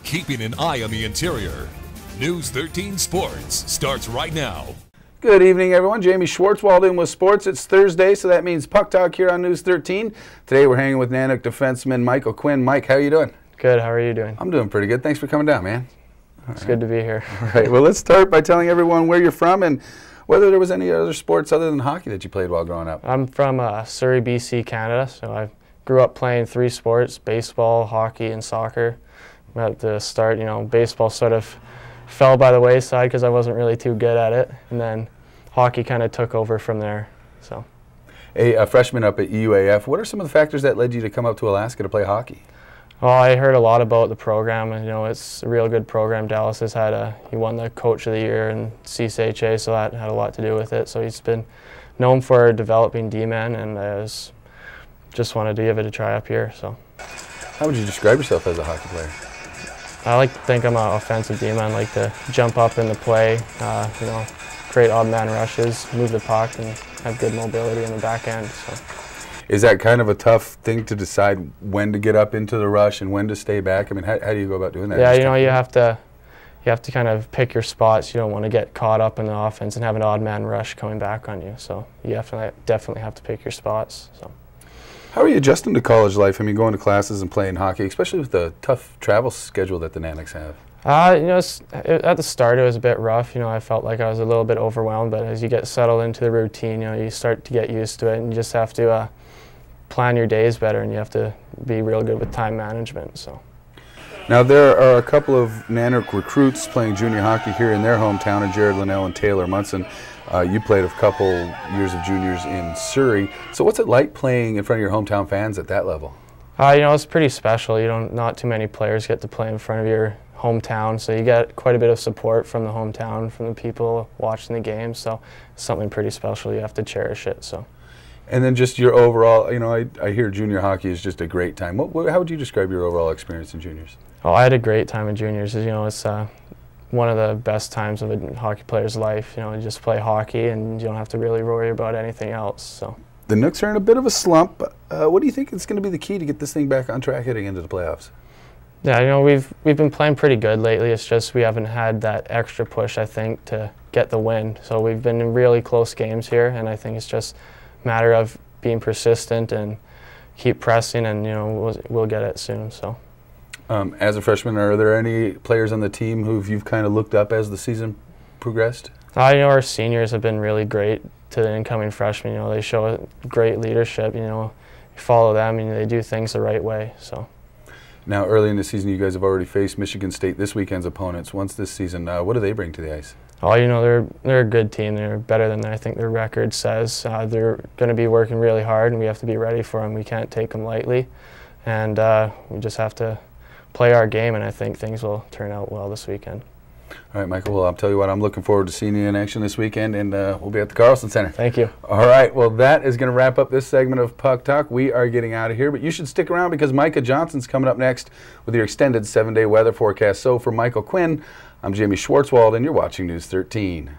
keeping an eye on the interior. News 13 Sports starts right now. Good evening, everyone. Jamie Schwartzwald in with sports. It's Thursday, so that means Puck Talk here on News 13. Today we're hanging with Nanook defenseman Michael Quinn. Mike, how are you doing? Good. How are you doing? I'm doing pretty good. Thanks for coming down, man. It's good to be here. All right. Well, let's start by telling everyone where you're from and whether there was any other sports other than hockey that you played while growing up. I'm from Surrey, BC, Canada. So I grew up playing 3 sports: baseball, hockey, and soccer. At the start, baseball sort of fell by the wayside because I wasn't really too good at it, and then hockey kind of took over from there. So, A freshman up at UAF, what are some of the factors that led you to come up to Alaska to play hockey? Well, I heard a lot about the program, and it's a real good program. Dallas has had he won the Coach of the Year in CCHA, so that had a lot to do with it. So he's been known for developing D-men, and I just wanted to give it a try up here. So, how would you describe yourself as a hockey player? I like to think I'm an offensive D-man. I like to jump up in the play, create odd man rushes, move the puck, and have good mobility in the back end. So. Is that kind of a tough thing to decide when to get up into the rush and when to stay back? I mean, how do you go about doing that? Yeah, you have to kind of pick your spots. You don't want to get caught up in the offense and have an odd man rush coming back on you. So you definitely have to pick your spots. So. How are you adjusting to college life? I mean, going to classes and playing hockey, especially with the tough travel schedule that the Nanooks have. At the start it was a bit rough. I felt like I was a little bit overwhelmed, but as you get settled into the routine, you start to get used to it, and you just have to plan your days better, and you have to be real good with time management. So. Now, there are a couple of Nanook recruits playing junior hockey here in their hometown, and Jared Linnell and Taylor Munson. You played a couple years of juniors in Surrey. So what's it like playing in front of your hometown fans at that level? It's pretty special. Not too many players get to play in front of your hometown, so you get quite a bit of support from the hometown, from the people watching the game. So it's something pretty special. You have to cherish it. So. And then just your overall, I hear junior hockey is just a great time. How would you describe your overall experience in juniors? Oh, I had a great time in juniors. It's one of the best times of a hockey player's life. You just play hockey and you don't have to really worry about anything else. So. The Nooks are in a bit of a slump. What do you think is going to be the key to get this thing back on track heading into the playoffs? Yeah, we've been playing pretty good lately. It's just we haven't had that extra push, I think, to get the win. So we've been in really close games here, and I think it's just a matter of being persistent and keep pressing, and we'll get it soon. So. As a freshman, are there any players on the team who you've kind of looked up as the season progressed? Our seniors have been really great to the incoming freshmen. They show great leadership. You follow them and they do things the right way. So. Now, early in the season, you guys have already faced Michigan State, this weekend's opponents. Once this season, what do they bring to the ice? Oh, they're a good team. They're better than I think their record says. They're going to be working really hard, and we have to be ready for them. We can't take them lightly, and we just have to play our game, and I think things will turn out well this weekend. All right, Michael, well, I'll tell you what, I'm looking forward to seeing you in action this weekend, and we'll be at the Carlson Center. Thank you. All right, well, that is going to wrap up this segment of Puck Talk. We are getting out of here, but you should stick around because Micah Johnson's coming up next with your extended 7-day weather forecast. So for Michael Quinn, I'm Jamie Schwartzwald, and you're watching News 13.